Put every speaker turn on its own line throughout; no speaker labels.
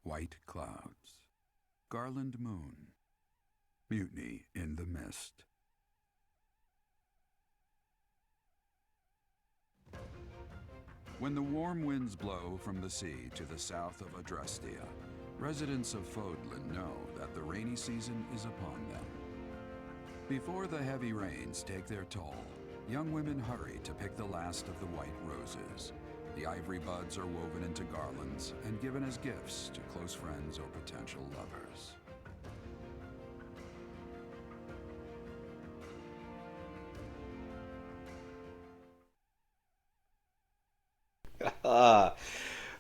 White Clouds, Garland Moon, Mutiny in the Mist. When the warm winds blow from the sea to the south of Adrastia, residents of Fodlan know that the rainy season is upon them. Before the heavy rains take their toll, young women hurry to pick the last of the white roses. The ivory buds are woven into garlands and given as gifts to close friends or potential lovers.
Uh,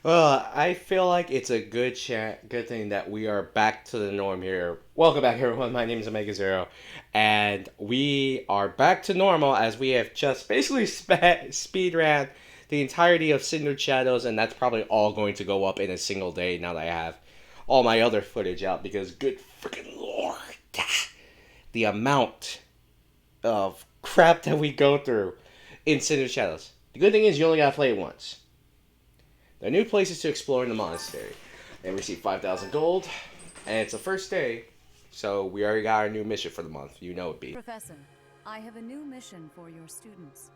well, I feel like it's a good thing that we are back to the norm here. Welcome back, everyone. My name is Omega Zero, and we are back to normal as we have just basically speed ran the entirety of Cindered Shadows, and that's probably all going to go up in a single day now that I have all my other footage out because good freaking lord, the amount of crap that we go through in Cindered Shadows. The good thing is you only gotta play it once. There are new places to explore in the monastery. And we receive 5,000 gold. And it's the first day, so we already got our new mission for the month. You know it be.
Professor, I have a new mission for your students.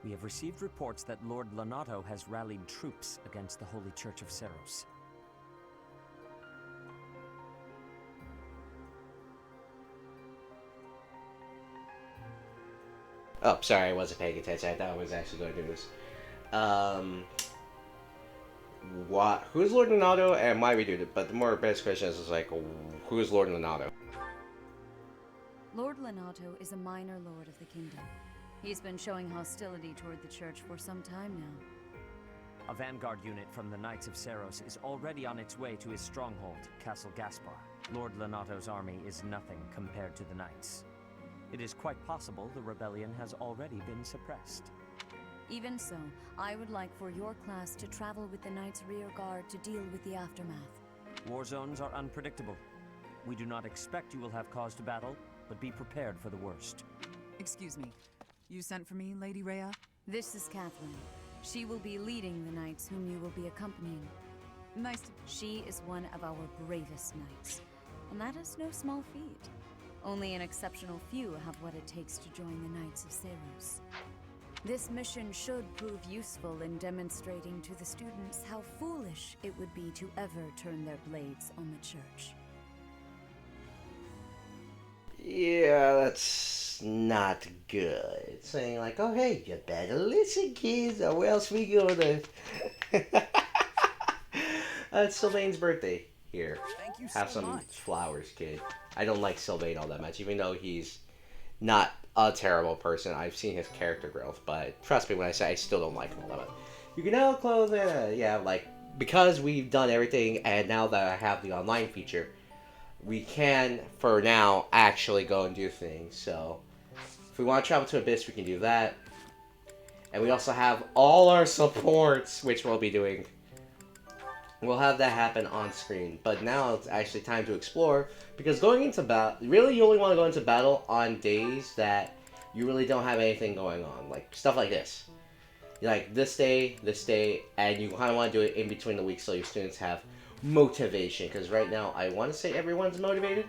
We have received reports that Lord Lonato has rallied troops against the Holy Church of Seros.
Oh, sorry, I wasn't paying attention. I thought I was actually going to do this. What? Who's Lord Lonato and why we do it? But the more best question is like, who is Lord Lonato?
Lord Lonato is a minor lord of the kingdom. He's been showing hostility toward the church for some time now.
A vanguard unit from the Knights of Seros is already on its way to his stronghold, Castle Gaspar. Lord Lonato's army is nothing compared to the Knights. It is quite possible the rebellion has already been suppressed.
Even so, I would like for your class to travel with the Knights' rear guard to deal with the aftermath.
War zones are unpredictable. We do not expect you will have cause to battle, but be prepared for the worst.
Excuse me. You sent for me, Lady Rhea?
This is Catherine. She will be leading the knights whom you will be accompanying.
Nice to...
She is one of our bravest knights, and that is no small feat. Only an exceptional few have what it takes to join the Knights of Seros. This mission should prove useful in demonstrating to the students how foolish it would be to ever turn their blades on the church.
Yeah, that's not good. It's saying like, oh hey, you better listen, kids, or else we gonna... It's Sylvain's birthday here.
Thank you
Have
so
some
much.
flowers, kid. I don't like Sylvain all that much, even though he's not a terrible person. I've seen his character growth, but trust me when I say I still don't like him all that much. You can now close it. Yeah, like, because we've done everything, and now that I have the online feature, we can, for now, actually go and do things. So, if we want to travel to Abyss, we can do that. And we also have all our supports, which we'll be doing. We'll have that happen on screen. But now it's actually time to explore. Because going into battle, really you only want to go into battle on days that you really don't have anything going on. Like, stuff like this. Like, this day, and you kind of want to do it in between the weeks so your students have motivation. Because right now, I want to say everyone's motivated.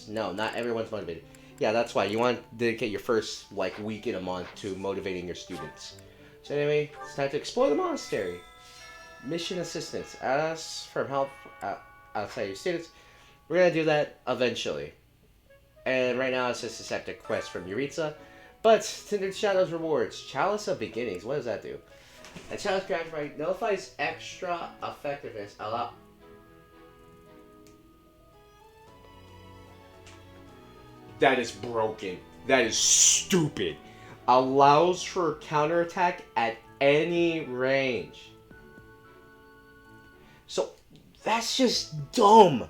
No, not everyone's motivated. Yeah, that's why. You want to dedicate your first, like, week in a month to motivating your students. So anyway, it's time to explore the monastery. Mission assistance. Ask for help outside your students. We're going to do that eventually. And right now it's just a sector quest from Yuritsa. But Cindered Shadows rewards. Chalice of Beginnings. What does that do? A chalice granted by nullifies extra effectiveness. That is broken. That is stupid. Allows for counterattack at any range. So, that's just dumb.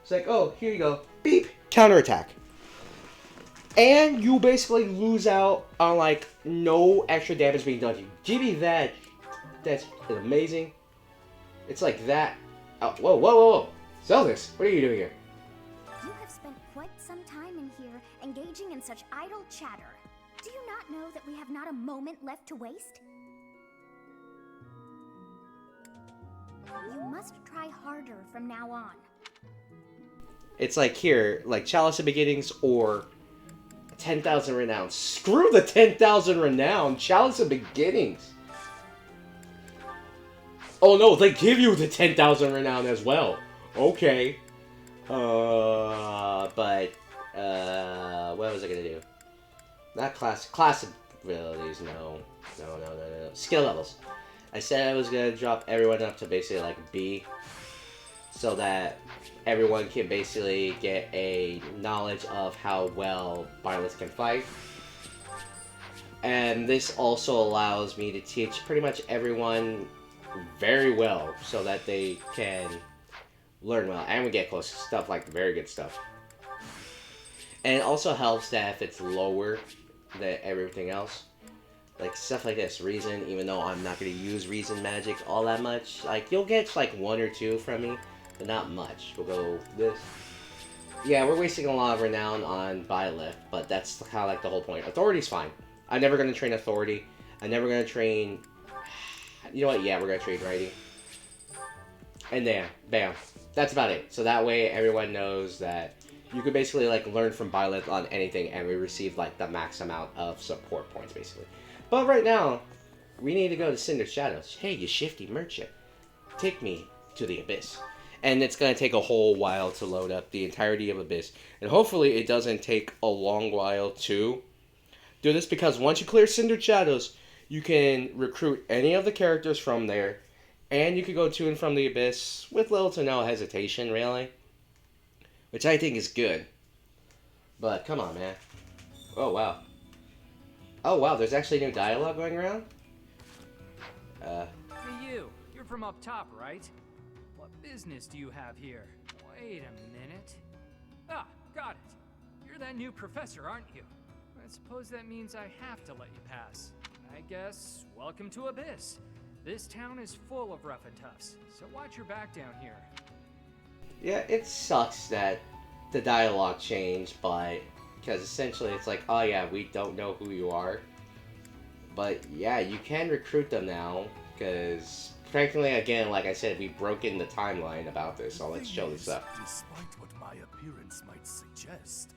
It's like, oh, here you go. Beep. Counterattack. And you basically lose out on, like, no extra damage being done to you. Give me that. That's amazing. It's like that. Oh, whoa. Zeldas, what are you doing here?
You have spent quite some time in here, engaging in such idle chatter. Do you not know that we have not a moment left to waste? You must try harder from now on.
It's like here, like Chalice of Beginnings or 10,000 Renown. Screw the 10,000 Renown. Chalice of Beginnings. Oh no, they give you the 10,000 Renown as well. Okay. What was I gonna do? Not class abilities, no. Skill levels. I said I was gonna drop everyone up to basically like B, so that everyone can basically get a knowledge of how well Violets can fight. And this also allows me to teach pretty much everyone very well, so that they can learn well, and we get close to stuff like very good stuff. And it also helps that if it's lower than everything else, like stuff like this, Reason, even though I'm not going to use Reason magic all that much, like you'll get like 1 or 2 from me, but not much. We'll go this. Yeah, we're wasting a lot of Renown on Byleth, but that's kind of like the whole point. Authority's fine. I'm never going to train Authority. I'm never going to train... You know what? Yeah, we're going to train Writing. And there. Bam. That's about it. So that way everyone knows that you could basically like learn from Byleth on anything, and we receive like the max amount of support points basically. But right now, we need to go to Cindered Shadows. Hey, you shifty merchant. Take me to the Abyss. And it's going to take a whole while to load up the entirety of Abyss. And hopefully it doesn't take a long while to do this, because once you clear Cindered Shadows, you can recruit any of the characters from there, and you can go to and from the Abyss with little to no hesitation, really. Which I think is good. But come on, man. Oh, wow. Oh, wow, there's actually new dialogue going around?
Hey, you're from up top, right? What business do you have here? Wait a minute. Ah, got it. You're that new professor, aren't you? I suppose that means I have to let you pass. I guess, welcome to Abyss. This town is full of rough and toughs, so watch your back down here.
Yeah, it sucks that the dialogue changed, but because essentially it's like, oh yeah, we don't know who you are. But yeah, you can recruit them now, because frankly, again, like I said, we've broken the timeline about this, so let's show this up.
Despite what my appearance might suggest,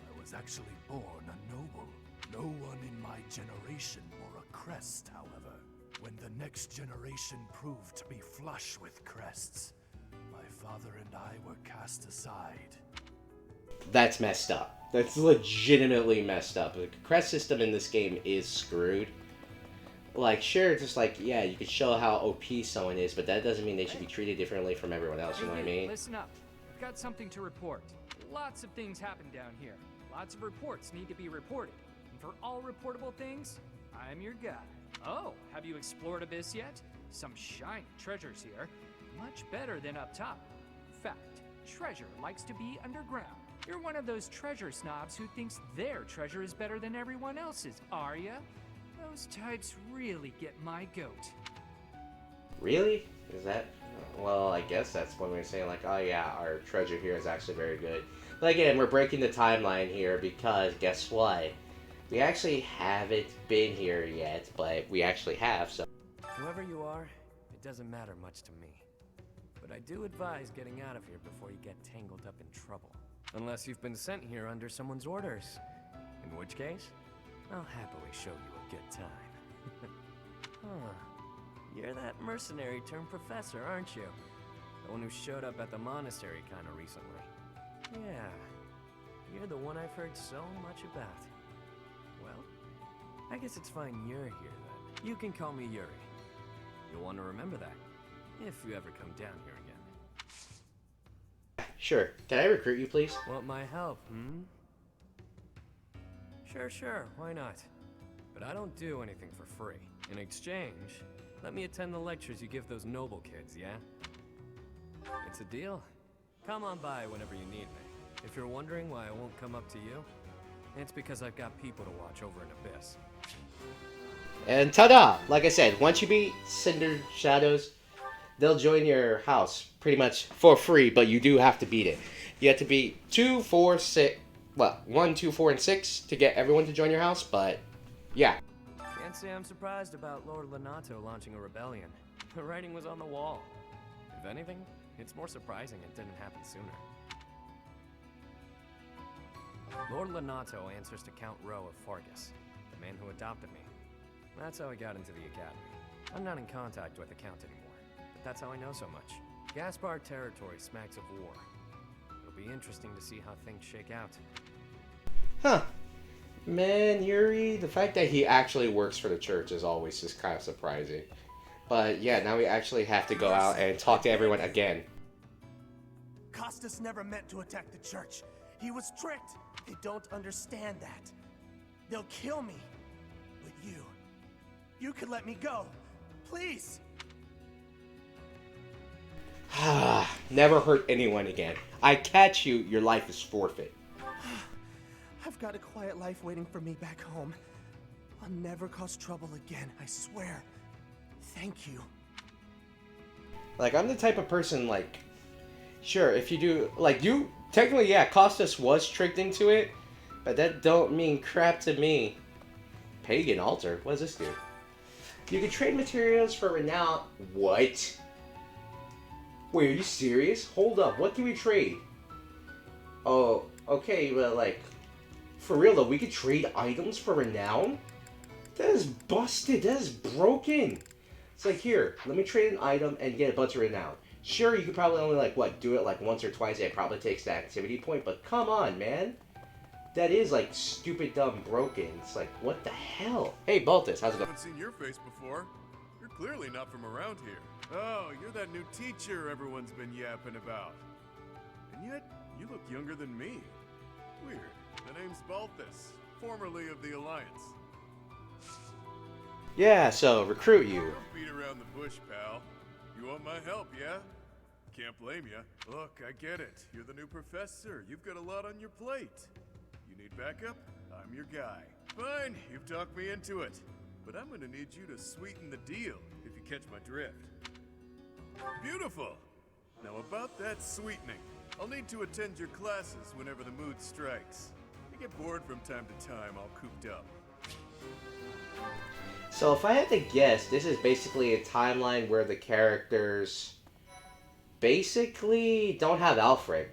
I was actually born a noble. No one in my generation wore a crest, however. When the next generation proved to be flush with crests, my father and I were cast aside.
That's messed up. That's legitimately messed up. The crest system in this game is screwed. Like, sure, it's just like, yeah, you could show how OP someone is, but that doesn't mean they should be treated differently from everyone else, you know what I mean?
Listen up. I've got something to report. Lots of things happen down here. Lots of reports need to be reported. And for all reportable things, I'm your guy. Oh, have you explored Abyss yet? Some shiny treasures here. Much better than up top. Fact, treasure likes to be underground. You're one of those treasure snobs who thinks their treasure is better than everyone else's, are ya? Those types really get my goat.
Really? Is that... Well, I guess that's when we're saying like, oh yeah, our treasure here is actually very good. But again, we're breaking the timeline here because guess what? We actually haven't been here yet, but we actually have, so...
Whoever you are, it doesn't matter much to me. But I do advise getting out of here before you get tangled up in trouble. Unless you've been sent here under someone's orders. In which case, I'll happily show you a good time. Huh. You're that mercenary turned professor, aren't you? The one who showed up at the monastery kinda recently. Yeah. You're the one I've heard so much about. Well, I guess it's fine you're here then. You can call me Yuri. You'll want to remember that, if you ever come down here again.
Sure. Can I recruit you, please?
Want my help, hmm? Sure, why not? But I don't do anything for free. In exchange, let me attend the lectures you give those noble kids, yeah? It's a deal. Come on by whenever you need me. If you're wondering why I won't come up to you, it's because I've got people to watch over in Abyss.
And ta-da! Like I said, once you beat Cindered Shadows, they'll join your house pretty much for free, but you do have to beat it. You have to beat 2, 4, 6... Well, 1, 2, 4, and 6 to get everyone to join your house, but yeah.
Can't say I'm surprised about Lord Lenato launching a rebellion. The writing was on the wall. If anything, it's more surprising it didn't happen sooner. Lord Lenato answers to Count Rowe of Fargus, the man who adopted me. That's how I got into the academy. I'm not in contact with the Count anymore, but that's how I know so much. Gaspar territory smacks of war. It'll be interesting to see how things shake out.
Huh. Man, Yuri, the fact that he actually works for the church is always just kind of surprising. But yeah, now we actually have to go out and talk to everyone again.
Costas never meant to attack the church. He was tricked. They don't understand that. They'll kill me. But you could let me go. Please.
Never hurt anyone again. I catch you, your life is forfeit.
I've got a quiet life waiting for me back home. I'll never cause trouble again, I swear. Thank you.
Like, I'm the type of person, like, sure, if you do, like, you, technically, yeah, Costas was tricked into it, but that don't mean crap to me. Pagan altar? What does this do? You can trade materials for renown. What? Wait, are you serious? Hold up, what can we trade? Oh, okay, well, like, for real though, we could trade items for renown? That is busted, that is broken. It's like, here, let me trade an item and get a bunch of renown. Sure, you could probably only, like, what, do it, like, once or twice. It probably takes the activity point, but come on, man. That is, like, stupid, dumb, broken. It's like, what the hell? Hey, Baltus, how's it
I
going?
haven't seen your face before. You're clearly not from around here. Oh, you're that new teacher everyone's been yapping about. And yet, you look younger than me. Weird. The name's Baltus, formerly of the Alliance.
Yeah, so, recruit you.
Don't beat around the bush, pal. You want my help, yeah? Can't blame ya. Look, I get it. You're the new professor. You've got a lot on your plate. You need backup? I'm your guy. Fine, you've talked me into it. But I'm gonna need you to sweeten the deal, if you catch my drift. Beautiful! Now about that sweetening. I'll need to attend your classes whenever the mood strikes. I get bored from time to time, all cooped up.
So if I had to guess, this is basically a timeline where the characters basically don't have Alfred,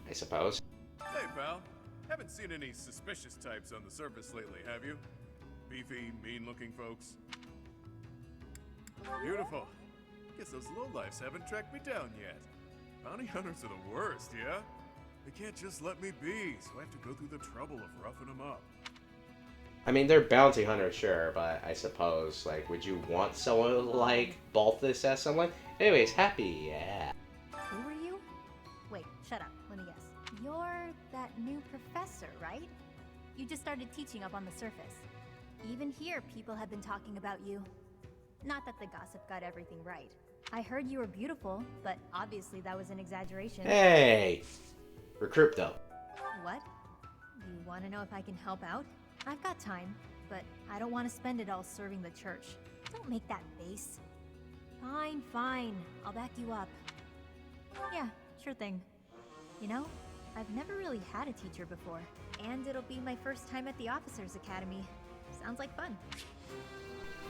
I suppose.
Hey, pal. Haven't seen any suspicious types on the surface lately, have you? Beefy, mean-looking folks. Beautiful. Guess those lowlifes haven't tracked me down yet. Bounty hunters are the worst, yeah? They can't just let me be, so I have to go through the trouble of roughing them up.
I mean, they're bounty hunters, sure, but I suppose, like, would you want someone like Balthus as someone? Anyways, happy, yeah.
Who are you? Wait, shut up. Let me guess. You're that new professor, right? You just started teaching up on the surface. Even here, people have been talking about you. Not that the gossip got everything right. I heard you were beautiful, but obviously that was an exaggeration.
Hey! Recruit, though.
What? You want to know if I can help out? I've got time, but I don't want to spend it all serving the church. Don't make that face. Fine, fine. I'll back you up. Yeah, sure thing. You know, I've never really had a teacher before, and it'll be my first time at the Officers Academy. Sounds like fun.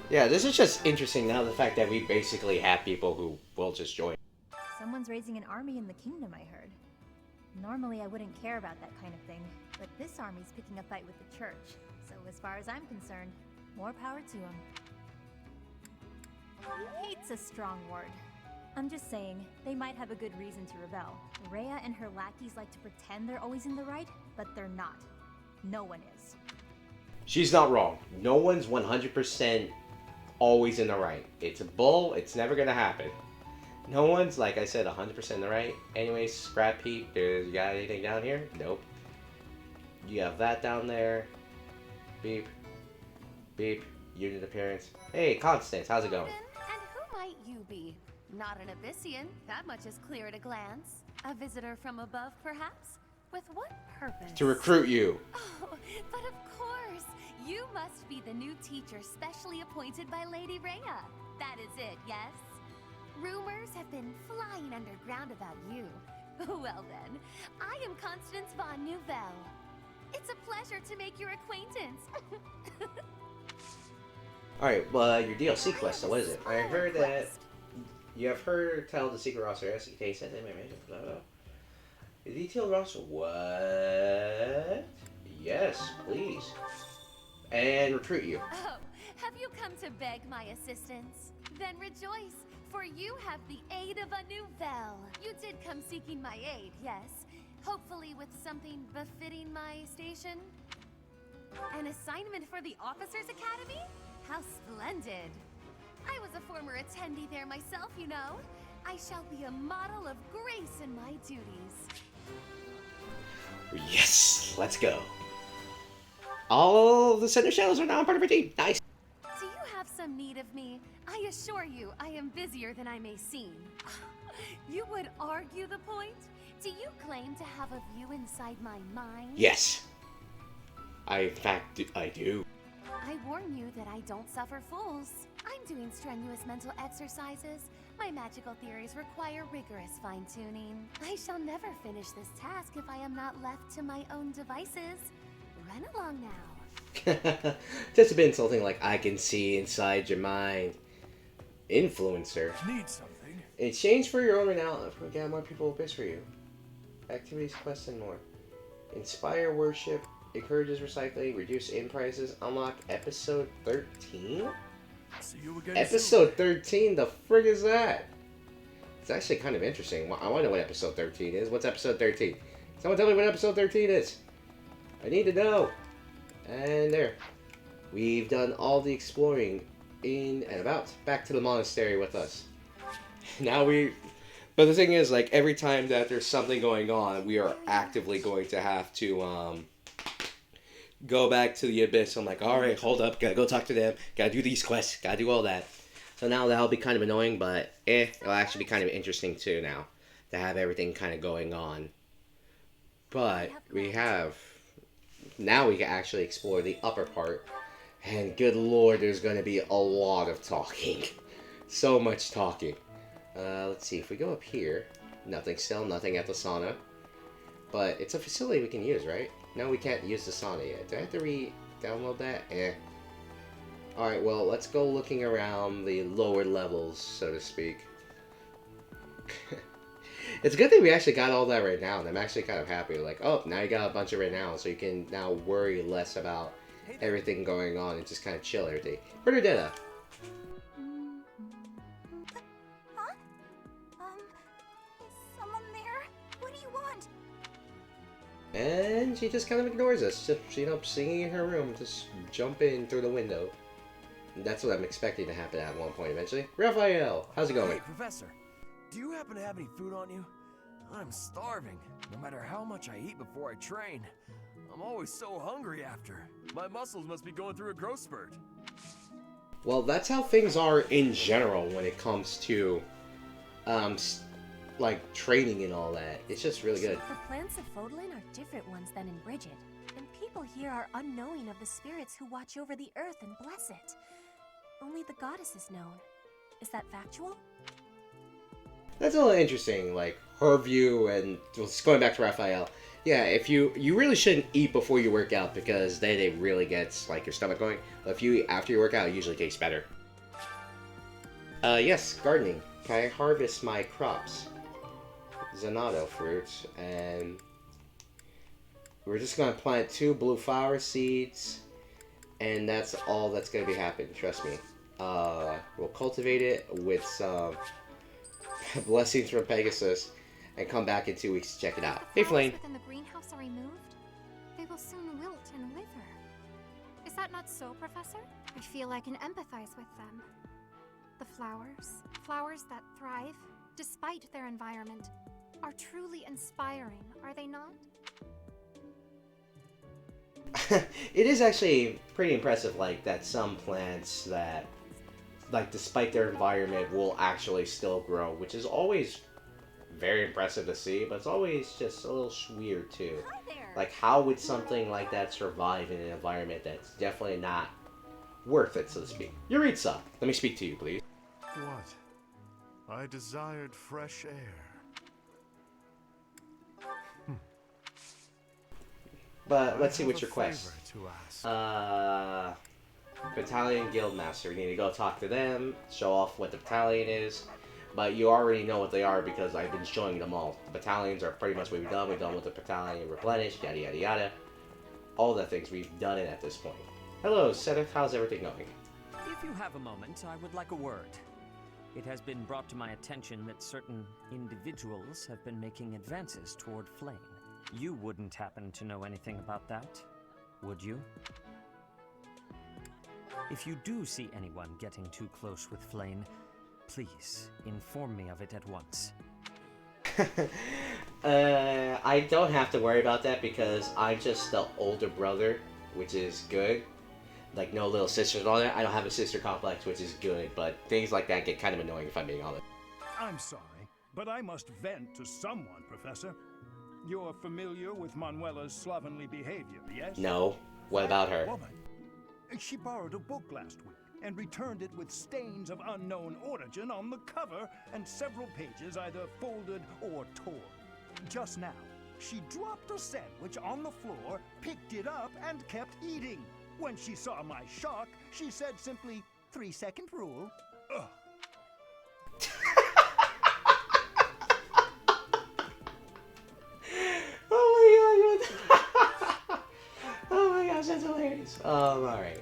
Yeah, this is just interesting now, the fact that we basically have people who will just join.
Someone's raising an army in the kingdom, I heard. Normally I wouldn't care about that kind of thing, but this army's picking a fight with the church. So as far as I'm concerned, more power to them. Hate's a strong word. I'm just saying, they might have a good reason to rebel. Rhea and her lackeys like to pretend they're always in the right, but they're not. No one is.
She's not wrong. No one's 100% always in the right. It's a bull. It's never gonna happen. No one's, like I said, 100% in the right. Anyways, Scrap Heap, you got anything down here? Nope. You have that down there. Beep. Beep. Unit appearance. Hey, Constance, how's it going?
And who might you be? Not an Abyssian, that much is clear at a glance. A visitor from above, perhaps? With what purpose?
To recruit you.
Oh, but of course! You must be the new teacher specially appointed by Lady Rhea. That is it, yes? Rumors have been flying underground about you. Well then, I am Constance von Nouvelle. It's a pleasure to make your acquaintance.
Alright, well, your DLC quest, so what is it? I heard that You have heard tell the secret roster. Yes, okay, said blah, blah. The detailed roster. What? Yes, please. And recruit you.
Oh, have you come to beg my assistance? Then rejoice, for you have the aid of a nouvelle. You did come seeking my aid, yes. Hopefully with something befitting my station. An assignment for the Officers Academy? How splendid. I was a former attendee there myself, you know. I shall be a model of grace in my duties.
Yes, let's go. All the Cindered Shadows are now part of our team. Nice.
Do you have some need of me? I assure you, I am busier than I may seem. You would argue the point? Do you claim to have a view inside my mind?
Yes. In fact, I do.
I warn you that I don't suffer fools. I'm doing strenuous mental exercises. My magical theories require rigorous fine-tuning. I shall never finish this task if I am not left to my own devices. Run along now.
Just a bit insulting, like, I can see inside your mind. Influencer.
Need something?
In exchange for your own renown, get more people will piss for you. Activities, quests, and more. Inspire worship, encourages recycling, reduce in prices, unlock episode 13?
See you again
Episode 13? The frig is that? It's actually kind of interesting. I want to know what episode 13 is. What's episode 13? Someone tell me what episode 13 is. I need to know. And there. We've done all the exploring in and about. Back to the monastery with us. Now But the thing is, like, every time that there's something going on, we are actively going to have to, go back to the Abyss. I'm like, alright, hold up, gotta go talk to them, gotta do these quests, gotta do all that. So now that'll be kind of annoying, but it'll actually be kind of interesting too now, to have everything kind of going on. But now we can actually explore the upper part, and good lord, there's gonna be a lot of talking. So much talking. Let's see, if we go up here, nothing still, nothing at the sauna. But it's a facility we can use, right? No, we can't use the sauna yet. Do I have to re-download that? Alright, well, let's go looking around the lower levels, so to speak. It's a good thing we actually got all that right now, and I'm actually kind of happy. Like, oh, now you got a bunch of right now, so you can now worry less about everything going on and just kind of chill everything. Bernadetta.
Is someone there? What do you want?
And she just kind of ignores us. Just, you know, singing in her room, just jump in through the window. And that's what I'm expecting to happen at one point eventually. Raphael, how's it going?
Hey, Professor. Do you happen to have any food on you? I'm starving, no matter how much I eat before I train. I'm always so hungry after. My muscles must be going through a growth spurt.
Well, that's how things are in general when it comes to, like, training and all that. It's just really good.
The plants of Fodlan are different ones than in Bridget, and people here are unknowing of the spirits who watch over the earth and bless it. Only the goddess is known. Is that factual?
That's a little interesting, like, her view, and just going back to Raphael. Yeah, if you really shouldn't eat before you work out, because then it really gets, like, your stomach going. But if you eat after you work out, it usually tastes better. Yes, gardening. Can I harvest my crops? Zanado fruits, and we're just going to plant 2 blue flower seeds, and that's all that's going to be happening, trust me. We'll cultivate it with some blessings from Pegasus, and come back in 2 weeks to check it out. Hey, Flame.
Within the greenhouse are removed, they will soon wilt and wither. Is that not so, Professor? I feel I can empathize with them. The flowers that thrive, despite their environment, are truly inspiring, are they not?
It is actually pretty impressive, like, that some plants that, like, despite their environment, will actually still grow, which is always very impressive to see, but it's always just a little weird too.
Hi there.
Like, how would something like that survive in an environment that's definitely not worth it, so to speak? Yuritsa, let me speak to you, please.
What? I desired fresh air.
But let's see what's your
I have a
quest.
favor to ask.
Battalion Guildmaster. We need to go talk to them, show off what the battalion is. but you already know what they are because I've been showing them all. The battalions are pretty much what we've done. We've done with the battalion replenished, yada yada yada. All the things we've done it at this point. Hello, Seth. How's everything going?
If you have a moment, I would like a word. It has been brought to my attention that certain individuals have been making advances toward Flame. You wouldn't happen to know anything about that, would you? If you do see anyone getting too close with Flame, please inform me of it at once.
I don't have to worry about that because I'm just the older brother, which is good. Like, no little sisters and all that. I don't have a sister complex, which is good, but things like that get kind of annoying if I'm being honest.
I'm sorry, but I must vent to someone, Professor. You're familiar with Manuela's slovenly behavior, yes?
No. What about her?
Woman. She borrowed a book last week and returned it with stains of unknown origin on the cover and several pages either folded or torn. Just now, she dropped a sandwich on the floor, picked it up, and kept eating. When she saw my shock, she said simply, 3-second rule. Ugh.
Oh my god, oh my gosh, that's hilarious. Alright.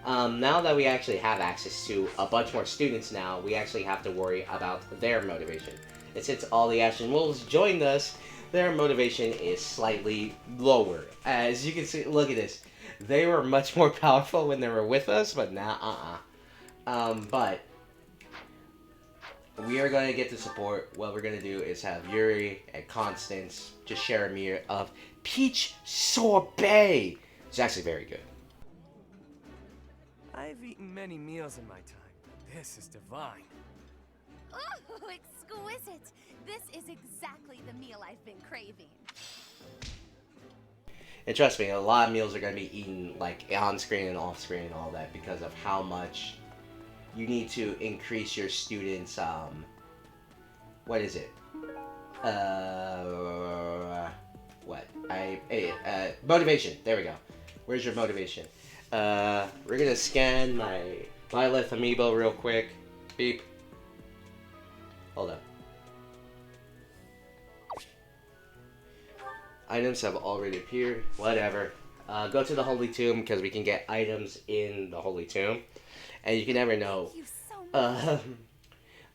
Now that we actually have access to a bunch more students now, we actually have to worry about their motivation. And since all the Ashen Wolves joined us, their motivation is slightly lower. As you can see, look at this. They were much more powerful when they were with us, but now, but we are going to get the support. What we're going to do is have Yuri and Constance just share a meal of peach sorbet. It's actually very good.
I've eaten many meals in my time. This is divine.
Ooh, exquisite! This is exactly the meal I've been craving.
And trust me, a lot of meals are going to be eaten like on screen and off screen and all that because of how much you need to increase your students' what is it? Motivation. There we go. Where's your motivation? We're gonna scan my Lilith amiibo real quick. Beep. Hold up. Items have already appeared. Whatever. Go to the Holy Tomb because we can get items in the Holy Tomb. And you can never know.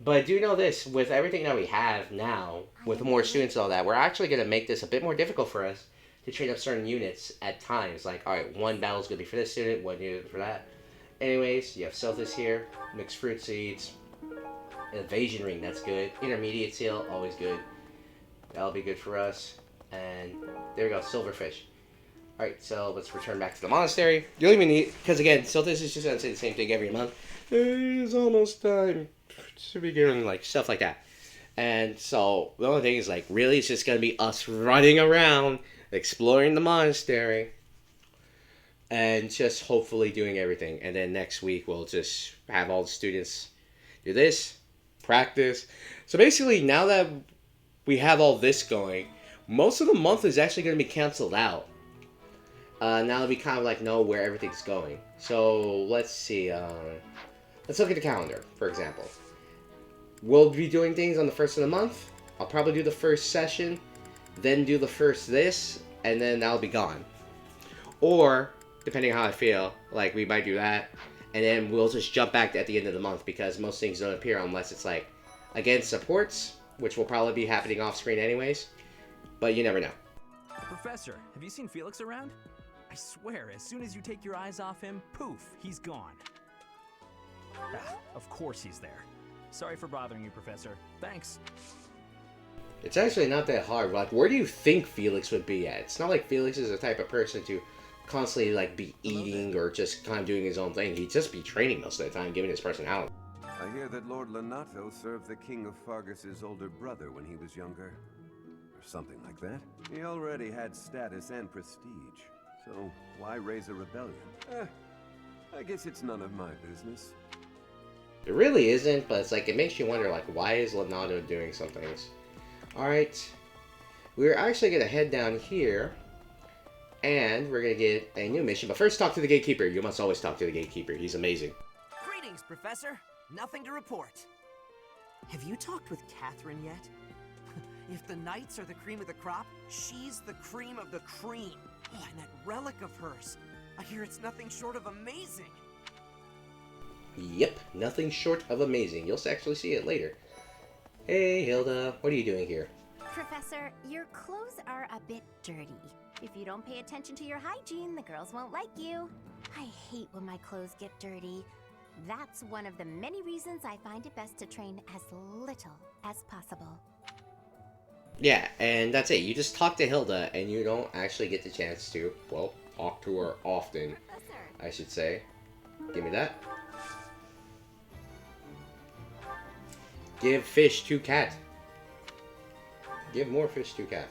But do know this. With everything that we have now, with more students and all that, we're actually going to make this a bit more difficult for us to train up certain units at times. Like, alright, one battle's going to be for this student, one unit for that. Anyways, you have Sothis here. Mixed fruit seeds. Evasion ring, that's good. Intermediate seal, always good. That'll be good for us. And there we go, silverfish. Alright, so let's return back to the monastery. You'll even need, because again, so this is just going to say the same thing every month. It's almost time to be given, like, stuff like that. And so, the only thing is, like, really, it's just going to be us running around, exploring the monastery, and just hopefully doing everything. And then next week, we'll just have all the students do this, practice. So basically, now that we have all this going, most of the month is actually going to be canceled out. Now that we kind of like know where everything's going. So let's see. Let's look at the calendar, for example. We'll be doing things on the first of the month. I'll probably do the first session, then do the first this, and then that'll be gone. Or, depending on how I feel, like we might do that, and then we'll just jump back at the end of the month because most things don't appear unless it's like, again, supports, which will probably be happening off screen anyways. But you never know.
Professor, have you seen Felix around? I swear, as soon as you take your eyes off him, poof, he's gone. Ah, of course he's there. Sorry for bothering you, Professor. Thanks.
It's actually not that hard. Like, where do you think Felix would be at? It's not like Felix is the type of person to constantly, like, be eating or just kind of doing his own thing. He'd just be training most of the time, given his personality.
I hear that Lord Lonato served the King of Fargus's older brother when he was younger. Something like that. He already had status and prestige, so why raise a rebellion? I guess it's none of my business.
It really isn't, but it's like, it makes you wonder, like, why is Lonato doing some things? Alright, we're actually going to head down here, and we're going to get a new mission, but first talk to the Gatekeeper. You must always talk to the Gatekeeper. He's amazing.
Greetings, Professor. Nothing to report. Have you talked with Catherine yet? If the knights are the cream of the crop, she's the cream of the cream. Oh, and that relic of hers. I hear it's nothing short of amazing.
Yep, nothing short of amazing. You'll actually see it later. Hey, Hilda, what are you doing here?
Professor, your clothes are a bit dirty. If you don't pay attention to your hygiene, the girls won't like you. I hate when my clothes get dirty. That's one of the many reasons I find it best to train as little as possible.
Yeah, and that's it. You just talk to Hilda, and you don't actually get the chance to, well, talk to her often, I should say. Give me that. Give fish to cat. Give more fish to cat.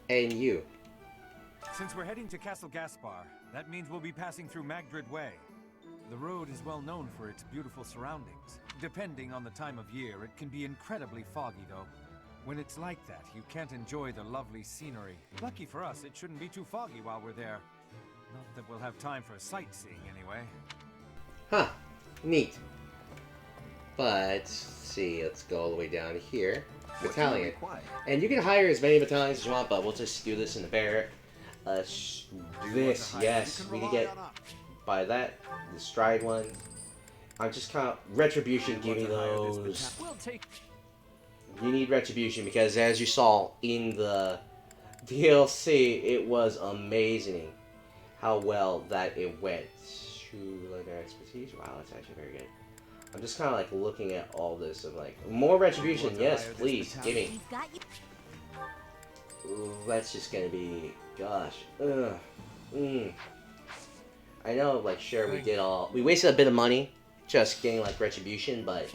And you.
Since we're heading to Castle Gaspar, that means we'll be passing through Magdred Way. The road is well known for its beautiful surroundings. Depending on the time of year, it can be incredibly foggy, though. When it's like that, you can't enjoy the lovely scenery. Lucky for us, it shouldn't be too foggy while we're there. Not that we'll have time for sightseeing, anyway.
Huh. Neat. But, let's see, let's go all the way down here. Battalion. And you can hire as many battalions as you want, but we'll just do this in the Barrett. This, yes, we can get by that, the stride one. I'm just kind of, Retribution, give me those. You need Retribution because as you saw in the DLC, it was amazing how well that it went. Legendary expertise, wow, that's actually very good. I'm just kind of like looking at all this of like, more Retribution, yes, please, give me. Ooh, that's just gonna be, gosh, I know, like, sure, we wasted a bit of money just getting like Retribution, but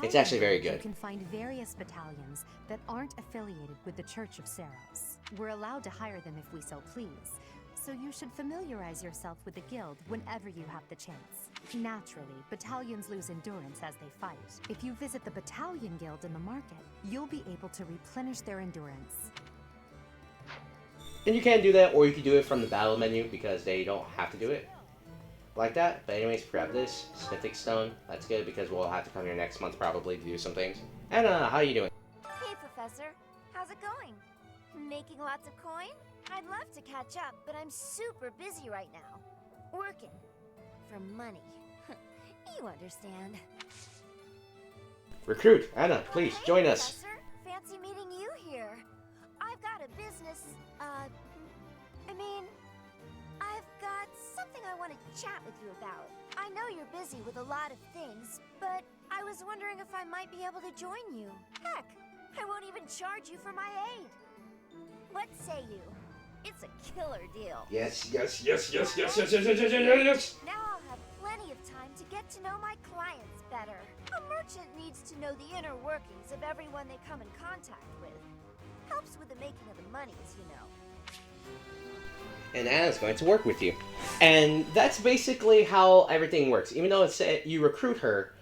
it's actually very good.
You can find various battalions that aren't affiliated with the Church of Seiros. We're allowed to hire them if we so please, so you should familiarize yourself with the guild whenever you have the chance. Naturally, battalions lose endurance as they fight. If you visit the Battalion Guild in the market, you'll be able to replenish their endurance.
And you can do that, or you can do it from the battle menu because they don't have to do it like that. But anyways, grab this Smithic Stone. That's good because we'll have to come here next month probably to do some things. And how you doing?
Hey, Professor. How's it going? Making lots of coin? I'd love to catch up, but I'm super busy right now. Working. For money. You understand.
Recruit, Anna, please join us.
Professor, fancy meeting you here. I've got a business, I've got something I want to chat with you about. I know you're busy with a lot of things, but I was wondering if I might be able to join you. Heck, I won't even charge you for my aid. What say you? It's a killer deal.
Yes.
Now I'll have plenty of time to get to know my clients better. A merchant needs to know the inner workings of everyone they come in contact with. Helps with the making of the monies, you know.
And Anna's going to work with you. And that's basically how everything works. Even though it's you recruit her,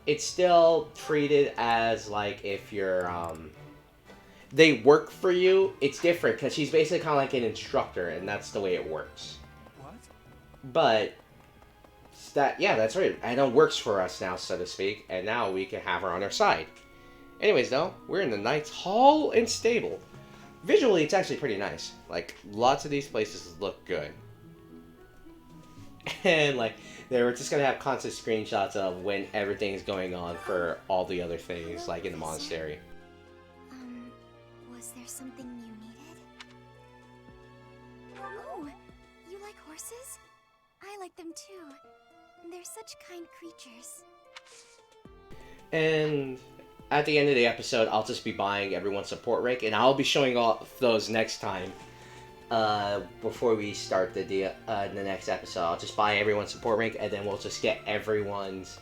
it's still treated as like if you're they work for you. It's different because she's basically kind of like an instructor, and that's the way it works.
What?
But that's right. Anna works for us now, so to speak, and now we can have her on our side. Anyways, though, we're in the Knight's Hall and Stable. Visually, it's actually pretty nice. Like, lots of these places look good. And, like, they were just going to have constant screenshots of when everything is going on for all the other things, like in the monastery.
Was there something you needed? Oh, you like horses? I like them too. They're such kind creatures.
And at the end of the episode, I'll just be buying everyone's support rank, and I'll be showing off those next time. Before we start the next episode, I'll just buy everyone's support rank, and then we'll just get everyone's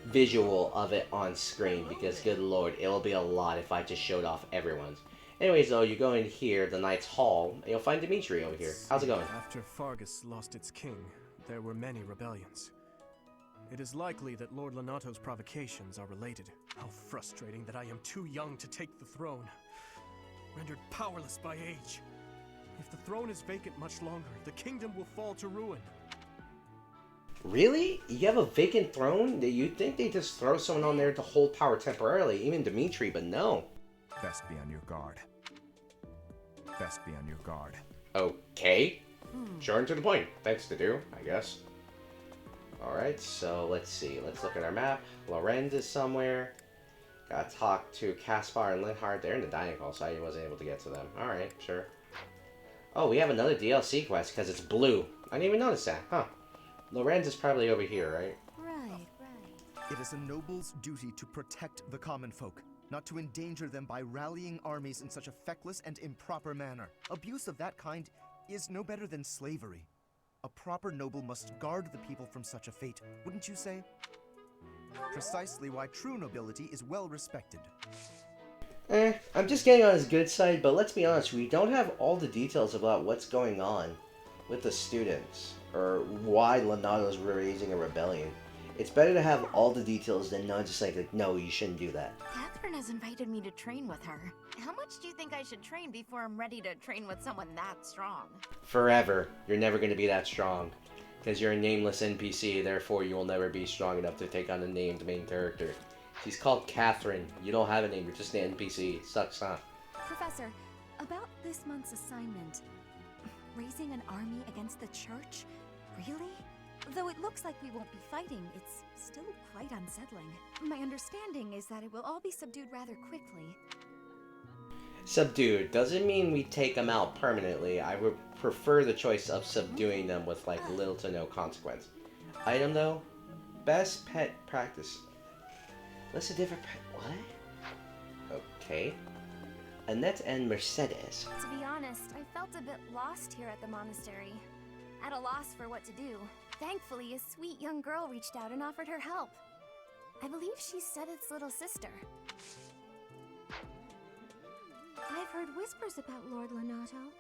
visual of it on screen, because good lord, it'll be a lot if I just showed off everyone's. Anyways, though, you go in here, the Knight's Hall, and you'll find Dimitri over here. How's it going?
After Fargus lost its king, there were many rebellions. It is likely that Lord Lonato's provocations are related. How frustrating that I am too young to take the throne, rendered powerless by age. If the throne is vacant much longer, the kingdom will fall to ruin.
Really? You have a vacant throne? You'd think they just throw someone on there to hold power temporarily, even Dimitri, but no.
Best be on your guard. Best be on your guard.
Okay. Sure and to the point. Thanks to do, I guess. Alright, so let's see. Let's look at our map. Lorenz is somewhere. Gotta talk to Caspar and Linhardt. They're in the dining hall, so I wasn't able to get to them. Alright, sure. Oh, we have another DLC quest because it's blue. I didn't even notice that, huh? Lorenz is probably over here, right?
Right. It is a noble's duty to protect the common folk, not to endanger them by rallying armies in such a feckless and improper manner. Abuse of that kind is no better than slavery. A proper noble must guard the people from such a fate, wouldn't you say? Precisely why true nobility is well respected.
I'm just getting on his good side, but let's be honest, we don't have all the details about what's going on with the students, or why Lonato's raising a rebellion. It's better to have all the details than not just like, no, you shouldn't do that.
Catherine has invited me to train with her. How much do you think I should train before I'm ready to train with someone that strong?
Forever. You're never going to be that strong. Because you're a nameless NPC, therefore you will never be strong enough to take on a named main character. She's called Catherine. You don't have a name, you're just an NPC. Sucks, huh?
Professor, about this month's assignment, raising an army against the church? Really? Though it looks like we won't be fighting, it's still quite unsettling. My understanding is that it will all be subdued rather quickly.
Subdued doesn't mean we take them out permanently. I would prefer the choice of subduing them with like little to no consequence. Item though, best pet practice. What's a different pet? What? Okay. Annette and Mercedes.
To be honest, I felt a bit lost here at the monastery. At a loss for what to do. Thankfully, a sweet young girl reached out and offered her help. I believe she's Sedith's little sister.
I've heard whispers about Lord Lonato.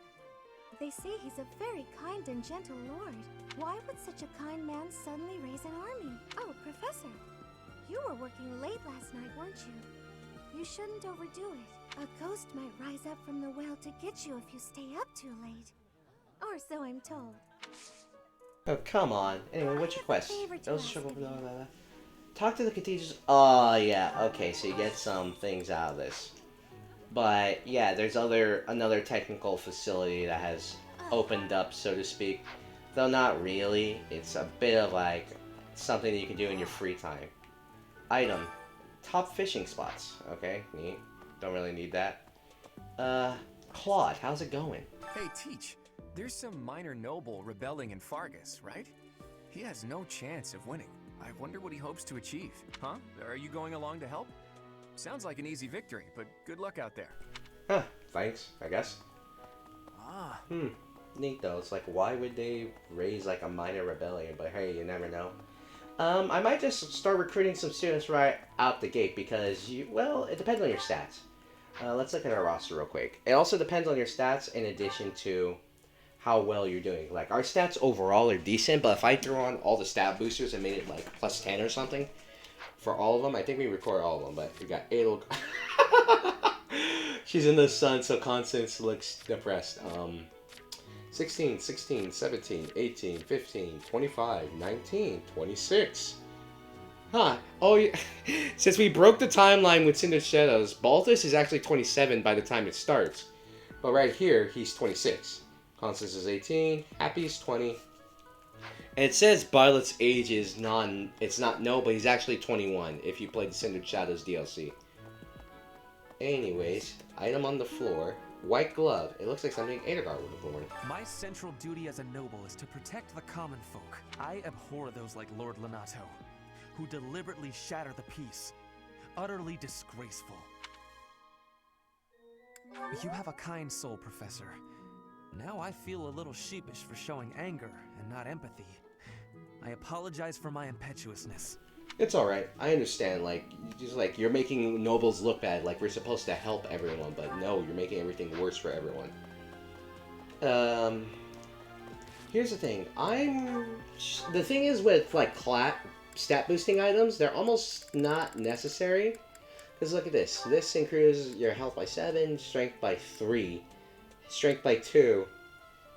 They say he's a very kind and gentle lord. Why would such a kind man suddenly raise an army? Oh, Professor, you were working late last night, weren't you? You shouldn't overdo it. A ghost might rise up from the well to get you if you stay up too late. Or so I'm told.
Oh, come on. Anyway, what's your quest? Talk to the cathedrals. Oh, yeah. Okay, so you get some things out of this. But, yeah, there's another technical facility that has opened up, so to speak. Though not really. It's a bit of, like, something that you can do in your free time. Item. Top fishing spots. Okay, neat. Don't really need that. Claude, how's it going?
Hey, Teach. There's some minor noble rebelling in Fargus, right? He has no chance of winning. I wonder what he hopes to achieve. Huh? Are you going along to help? Sounds like an easy victory, but good luck out there.
Huh, thanks, I guess.
Ah.
Neat though. It's like, why would they raise like a minor rebellion? But hey, you never know. I might just start recruiting some students right out the gate because well, it depends on your stats. Let's look at our roster real quick. It also depends on your stats in addition to how well you're doing. Like, our stats overall are decent, but if I threw on all the stat boosters and made it like plus 10 or something for all of them, I think we record all of them, but we got Adel. She's in the sun, so Constance looks depressed. 16, 16, 17, 18, 15, 25, 19, 26. Huh. Oh, yeah. Since we broke the timeline with Cindered Shadows, Baltus is actually 27 by the time it starts. But right here, he's 26. Constance is 18. Happy's 20. And it says Violet's age is it's not no, but he's actually 21 if you played the Cindered Shadows DLC. Anyways, item on the floor. White glove. It looks like something Edelgard would have worn.
My central duty as a noble is to protect the common folk. I abhor those like Lord Lonato, who deliberately shatter the peace. Utterly disgraceful. You have a kind soul, Professor. Now I feel a little sheepish for showing anger and not empathy. I apologize for my impetuousness.
It's alright. I understand. Like, just like, you're making nobles look bad. Like, we're supposed to help everyone, but no, you're making everything worse for everyone. Here's the thing. The thing is with, like, stat boosting items, they're almost not necessary. Because look at this. This increases your health by 7, strength by 3, strength by 2,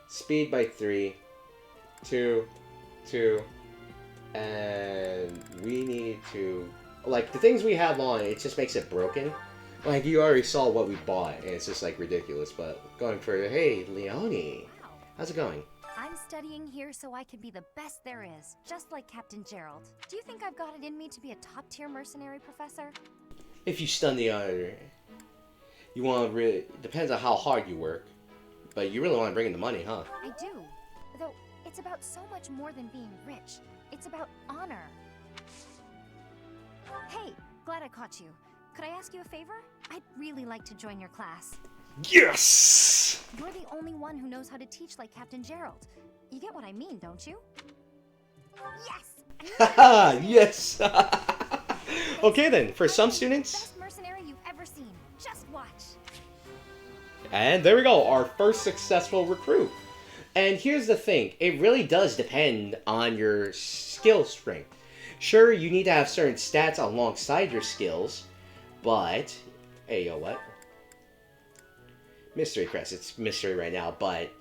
speed by 3, 2, 2, And we need to, like, the things we have on, it just makes it broken. Like, you already saw what we bought, and it's just, like, ridiculous. But going for, hey, Leonie, how's it going?
I'm studying here so I can be the best there is, just like Captain Gerald. Do you think I've got it in me to be a top-tier mercenary, Professor?
If you stun the other, you want to really, depends on how hard you work, but you really want to bring in the money, huh?
I do. Though, it's about so much more than being rich. It's about honor. Hey, glad I caught you. Could I ask you a favor? I'd really like to join your class.
Yes!
You're the only one who knows how to teach like Captain Gerald. You get what I mean, don't you? Yes!
Haha, yes! Okay then, for some students.
Best mercenary you've ever seen. Just watch.
And there we go, our first successful recruit. And here's the thing, it really does depend on your skill strength. Sure, you need to have certain stats alongside your skills, but... Hey, yo, what? Mystery Crest, it's mystery right now, but...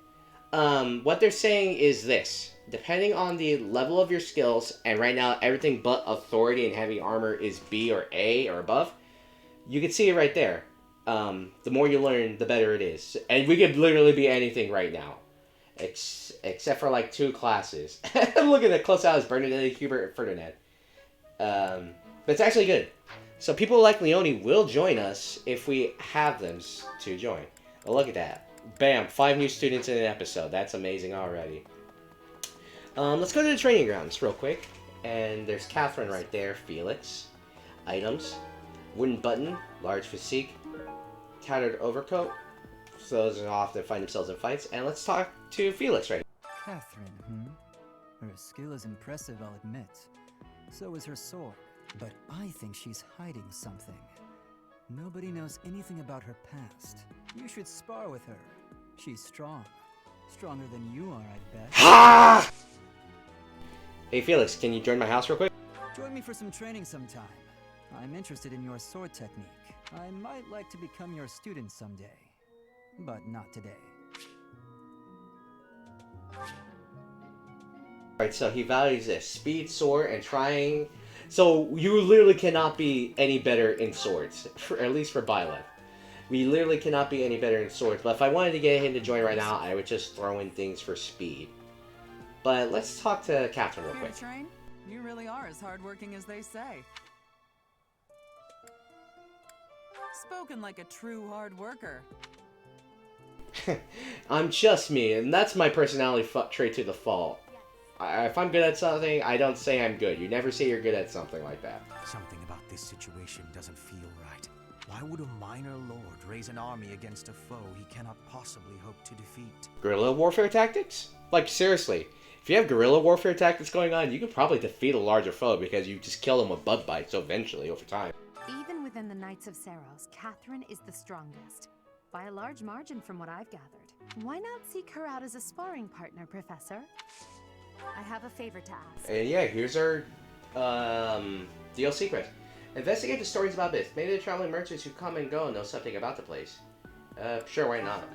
what they're saying is this. Depending on the level of your skills, and right now everything but authority and heavy armor is B or A or above, you can see it right there. The more you learn, the better it is. And we could literally be anything right now. Except for like 2 classes. Look at the close out is Bernadette, Hubert, and Ferdinand. But it's actually good. So people like Leonie will join us if we have them to join. Well, look at that. Bam, 5 new students in an episode. That's amazing already. Let's go to the training grounds real quick. And there's Catherine right there. Felix. Items. Wooden button. Large physique. Tattered overcoat. So those are often find themselves in fights. And let's talk to Felix right now.
Catherine, Her skill is impressive, I'll admit. So is her sword. But I think she's hiding something. Nobody knows anything about her past. You should spar with her. She's strong. Stronger than you are, I bet.
Ha! Hey Felix, can you join my house real quick?
Join me for some training sometime. I'm interested in your sword technique. I might like to become your student someday. But not today.
Alright, so he values this. Speed, sword, and trying... So you literally cannot be any better in swords. At least for Byleth. We literally cannot be any better in swords. But if I wanted to get him to join right now, I would just throw in things for speed. But let's talk to Catherine real quick.
Here to train? You really are as hardworking as they say. Spoken like a true hard worker.
I'm just me, and that's my personality trait to the fault. If I'm good at something, I don't say I'm good. You never say you're good at something like that.
Something about this situation doesn't feel right. Why would a minor lord raise an army against a foe he cannot possibly hope to defeat?
Guerrilla warfare tactics? Like, seriously. If you have guerrilla warfare tactics going on, you can probably defeat a larger foe because you just kill them with bug bites eventually over time.
Even within the Knights of Saros, Catherine is the strongest. By a large margin from what I've gathered. Why not seek her out as a sparring partner, Professor? I have a favor to ask.
And yeah, here's our DLC quest. Investigate the stories about Abyss. Maybe the traveling merchants who come and go know something about the place. Sure, why not?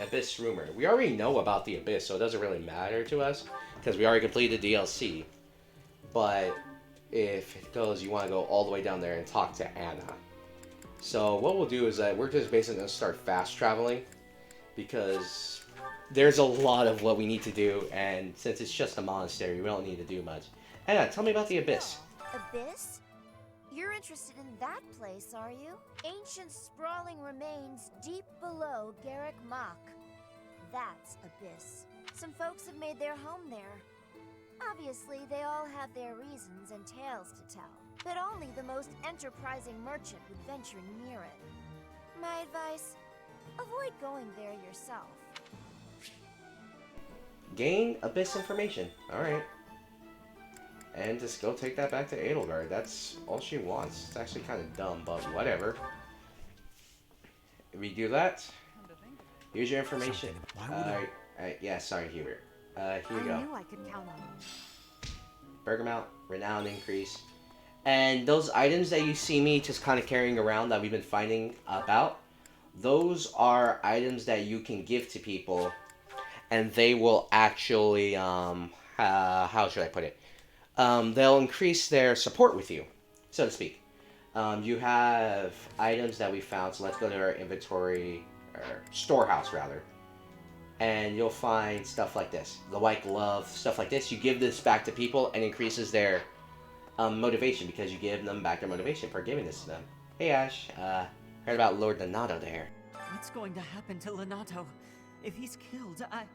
Abyss rumor. We already know about the Abyss, so it doesn't really matter to us because we already completed the DLC. But if it goes, you want to go all the way down there and talk to Anna. So what we'll do is that we're just basically going to start fast traveling because there's a lot of what we need to do, and since it's just a monastery, we don't need to do much. Anna, tell me about the Abyss.
Abyss? You're interested in that place, are you? Ancient sprawling remains deep below Garrick Mach. That's Abyss. Some folks have made their home there. Obviously, they all have their reasons and tales to tell, but only the most enterprising merchant would venture near it. My advice, avoid going there yourself.
Gain Abyss information. Alright. And just go take that back to Edelgard. That's all she wants. It's actually kind of dumb, but whatever. We do that. Here's your information. Yeah, sorry, Hubert. Here you go.
I knew I could count on you.
Bergamot, renown increase. And those items that you see me just kind of carrying around that we've been finding about, those are items that you can give to people, and they will actually, how should I put it? they'll increase their support with you, so to speak. You have items that we found, so let's go to our inventory, or storehouse rather. And you'll find stuff like this. The white glove, stuff like this. You give this back to people and increases their motivation because you give them back their motivation for giving this to them. Hey Ash, heard about Lord Donato there.
What's going to happen to Lenato? If he's killed, I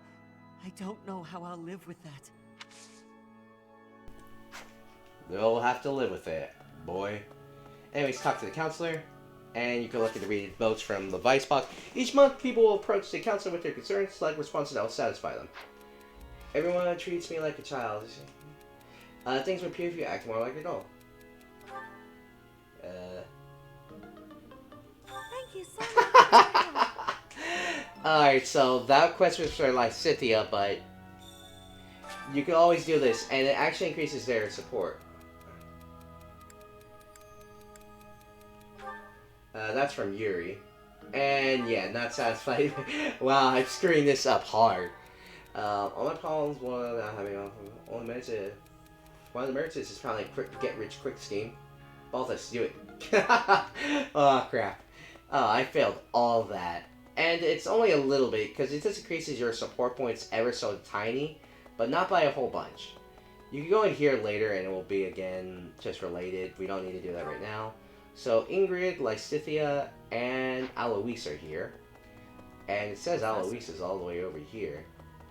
don't know how I'll live with that.
They'll have to live with it, boy. Anyways, talk to the counselor, and you can look at the read votes from the Vice box. Each month, people will approach the counselor with their concerns, select responses that will satisfy them. Everyone treats me like a child. Things will improve if you act more like an adult.
Thank you so much.
Alright, so that quest was for Lysithea, but you can always do this, and it actually increases their support. That's from Yuri. And yeah, not satisfied. Wow, I'm screwing this up hard. All my problems, one of the merits is probably quick, get rich quick scheme. Both of us do it. Oh crap. Oh, I failed all that. And it's only a little bit, because it just increases your support points ever so tiny, but not by a whole bunch. You can go in here later and it will be again just related. We don't need to do that right now. So Ingrid, Lysithea, and Alois are here. And it says Alois is all the way over here.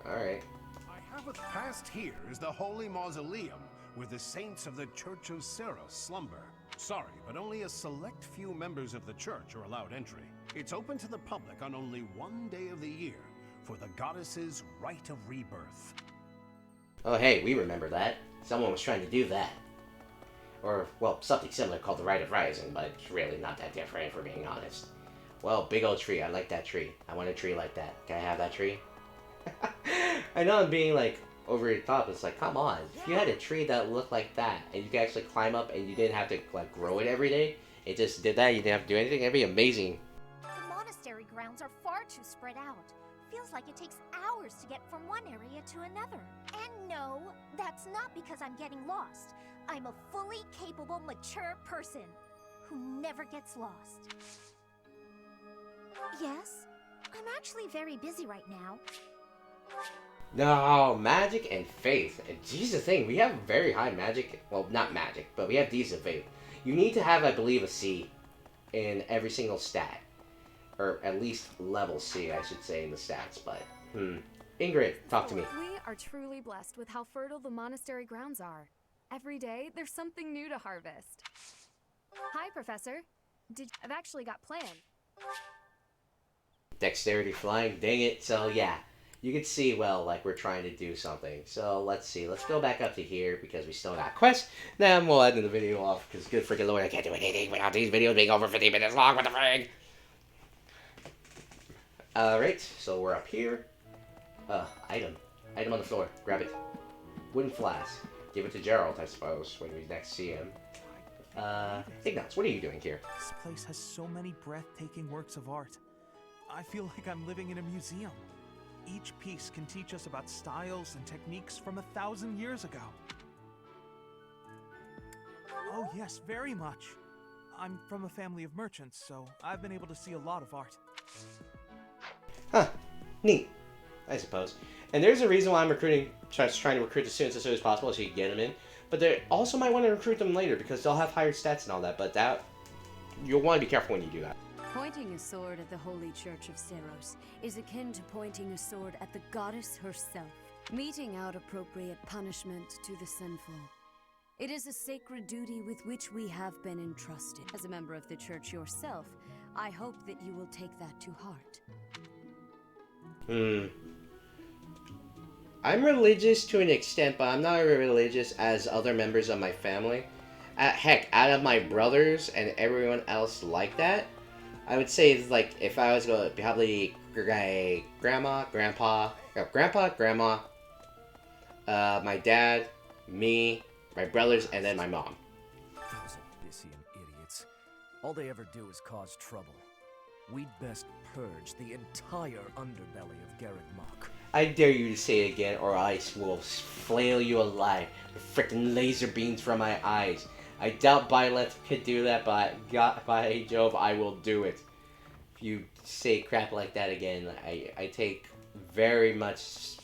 Alright.
I have past here is the holy mausoleum where the saints of the Church of Seros slumber. Sorry, but only a select few members of the church are allowed entry. It's open to the public on only one day of the year for the goddess's rite of rebirth.
Oh hey, we remember that. Someone was trying to do that. Or, well, something similar called the Rite of Rising, but it's really not that different, if we're being honest. Well, big old tree. I like that tree. I want a tree like that. Can I have that tree? I know I'm being, like, over the top. It's like, come on. If you had a tree that looked like that, and you could actually climb up, and you didn't have to, like, grow it every day, it just did that, you didn't have to do anything, it'd be amazing.
The monastery grounds are far too spread out. Feels like it takes hours to get from one area to another. And no, that's not because I'm getting lost. I'm a fully capable, mature person who never gets lost. Yes, I'm actually very busy right now.
No, magic and faith. And here's the thing, we have very high magic, well, not magic, but we have decent faith. You need to have, I believe, a C in every single stat. Or at least level C, I should say, in the stats, but, Ingrid, talk to me.
We are truly blessed with how fertile the monastery grounds are. Every day, there's something new to harvest. Hi, Professor. I've actually got plans.
Dexterity flying, dang it. So yeah, you can see, well, like we're trying to do something. So let's see, let's go back up to here because we still got quests. Then we'll end the video off because good freaking lord, I can't do anything without these videos being over 50 minutes long. What the frig? Alright, so we're up here. Item on the floor, grab it. Wooden flask. Give it to Gerald, I suppose, when we next see him. Ignatz, what are you doing here?
This place has so many breathtaking works of art. I feel like I'm living in a museum. Each piece can teach us about styles and techniques from 1,000 years ago. Oh yes, very much. I'm from a family of merchants, so I've been able to see a lot of art.
Huh. Neat. I suppose. And there's a reason why I'm trying to recruit the students as soon as possible so you can get them in. But they also might want to recruit them later because they'll have higher stats and all that. But that, you'll want to be careful when you do that.
Pointing a sword at the Holy Church of Seros is akin to pointing a sword at the goddess herself, meting out appropriate punishment to the sinful. It is a sacred duty with which we have been entrusted. As a member of the church yourself, I hope that you will take that to heart.
I'm religious to an extent, but I'm not as religious as other members of my family. Heck, out of my brothers and everyone else like that, I would say it's like if I was going to probably grandma, grandpa, my dad, me, my brothers, and then my mom.
Those Abyssian idiots. All they ever do is cause trouble. We'd best purge the entire underbelly of Garrett Mock.
I dare you to say it again, or I will flail you alive with frickin' laser beams from my eyes. I doubt Byleth could do that, but by Jove, I will do it. If you say crap like that again, I take very much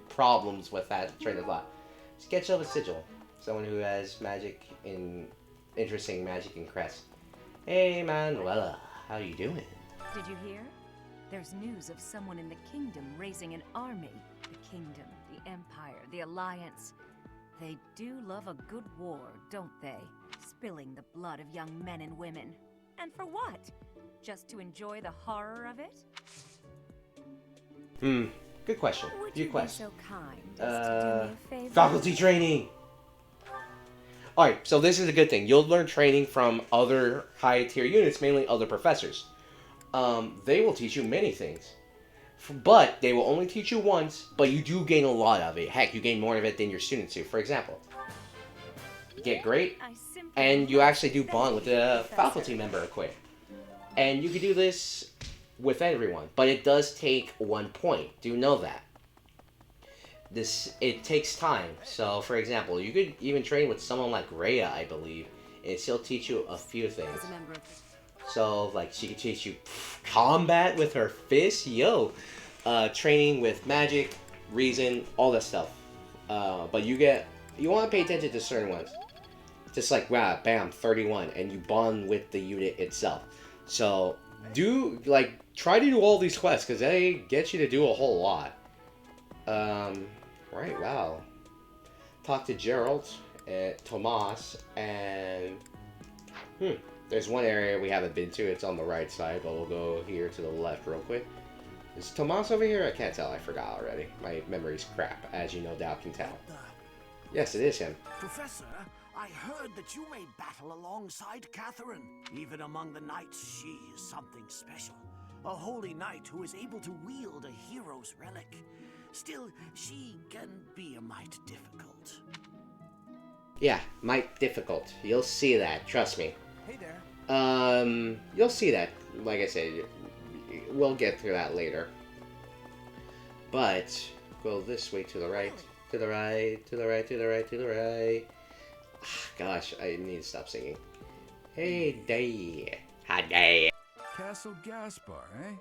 problems with that train of thought. Sketch of a sigil. Someone who has interesting magic and crest. Hey Manuela, how you doing?
Did you hear? There's news of someone in the kingdom raising an army. The kingdom, the empire, the alliance. They do love a good war, don't they? Spilling the blood of young men and women. And for what? Just to enjoy the horror of it?
Good question.
Would you be so kind as to do me a favor?
Faculty training! Alright, so this is a good thing. You'll learn training from other high tier units, mainly other professors. They will teach you many things. But they will only teach you once, but you do gain a lot of it. Heck, you gain more of it than your students do. For example, you get great, and you actually do bond with the faculty member quick. And you can do this with everyone, but it does take 1 point. Do you know that? It takes time. So, for example, you could even train with someone like Rhea, I believe, and still teach you a few things. So, like, she could teach you combat with her fist, training with magic, reason, all that stuff. But you want to pay attention to certain ones. Just like, wow, bam, 31, and you bond with the unit itself. So, try to do all these quests, because they get you to do a whole lot. Right, wow. Talk to Gerald, Tomas, and... There's one area we haven't been to. It's on the right side, but we'll go here to the left real quick. Is Tomas over here? I can't tell. I forgot already. My memory's crap, as you no doubt can tell. Yes, it is him.
Professor, I heard that you may battle alongside Catherine. Even among the knights, she is something special. A holy knight who is able to wield a hero's relic. Still, she can be a mite difficult.
Yeah, mite difficult. You'll see that. Trust me.
Hey there.
You'll see that. Like I said, we'll get through that later. But, go this way to the right. To the right, to the right, to the right, to the right. Gosh, I need to stop singing. Hey day. Hi day.
Castle Gaspar, eh?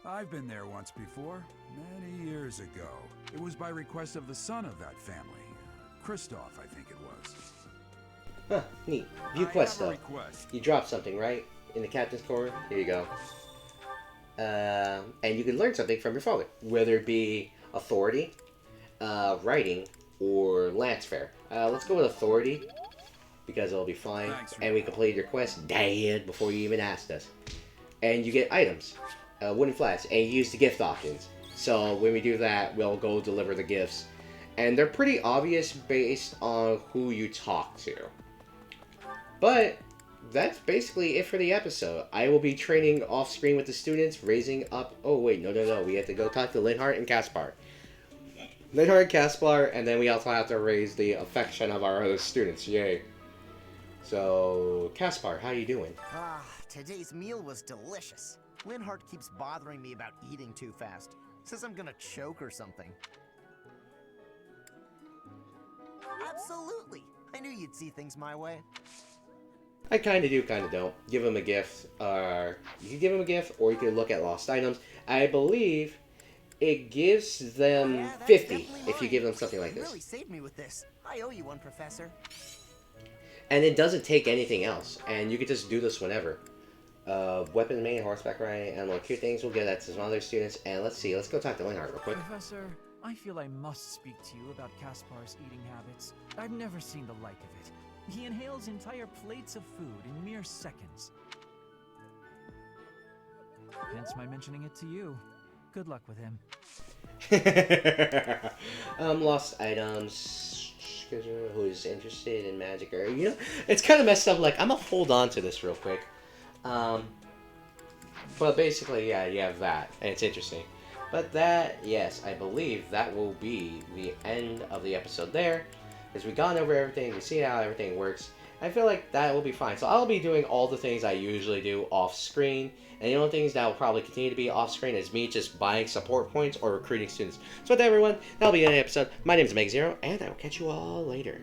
I've been there once before, many years ago. It was by request of the son of that family. Christoph, I think it was.
Huh, neat. View quest though. You dropped something, right? In the captain's corner? Here you go. And you can learn something from your father. Whether it be authority, writing, or lance fair. Let's go with authority, because it'll be fine. And we completed your quest, Dad, before you even asked us. And you get items. Wooden flats, and you use the gift options. So when we do that, we'll go deliver the gifts. And they're pretty obvious based on who you talk to. But that's basically it for the episode. I will be training off screen with the students, raising up... Oh, wait, no. We have to go talk to Linhardt and Caspar. Linhardt and Caspar, and then we also have to raise the affection of our other students. Yay. So, Caspar, how you doing?
Today's meal was delicious. Linhardt keeps bothering me about eating too fast. Says I'm gonna choke or something. Absolutely! I knew you'd see things my way.
I kind of do, kind of don't. Give him a gift. You can give him a gift, or you can look at lost items. I believe it gives them 50 if you give them something like
You
this.
really saved me with this. I owe you one, Professor.
And it doesn't take anything else, and you can just do this whenever. Weapon main, horseback riding, and like cute things. We'll give that to some other students. And let's see, let's go talk to Linhardt real quick.
Professor, I feel I must speak to you about Caspar's eating habits. I've never seen the like of it. He inhales entire plates of food in mere seconds. Hence my mentioning it to you. Good luck with him.
Lost items. Who's interested in magic, or it's kind of messed up. Like, I'm gonna hold on to this real quick. But basically, yeah, you have that, and it's interesting. But that, yes, I believe that will be the end of the episode there, because we've gone over everything, we see how everything works, I feel like that will be fine. So I'll be doing all the things I usually do off screen, and the only things that will probably continue to be off screen is me just buying support points or recruiting students. So with that, everyone, that'll be the end of the episode. My name is Meg Zero, and I will catch you all later.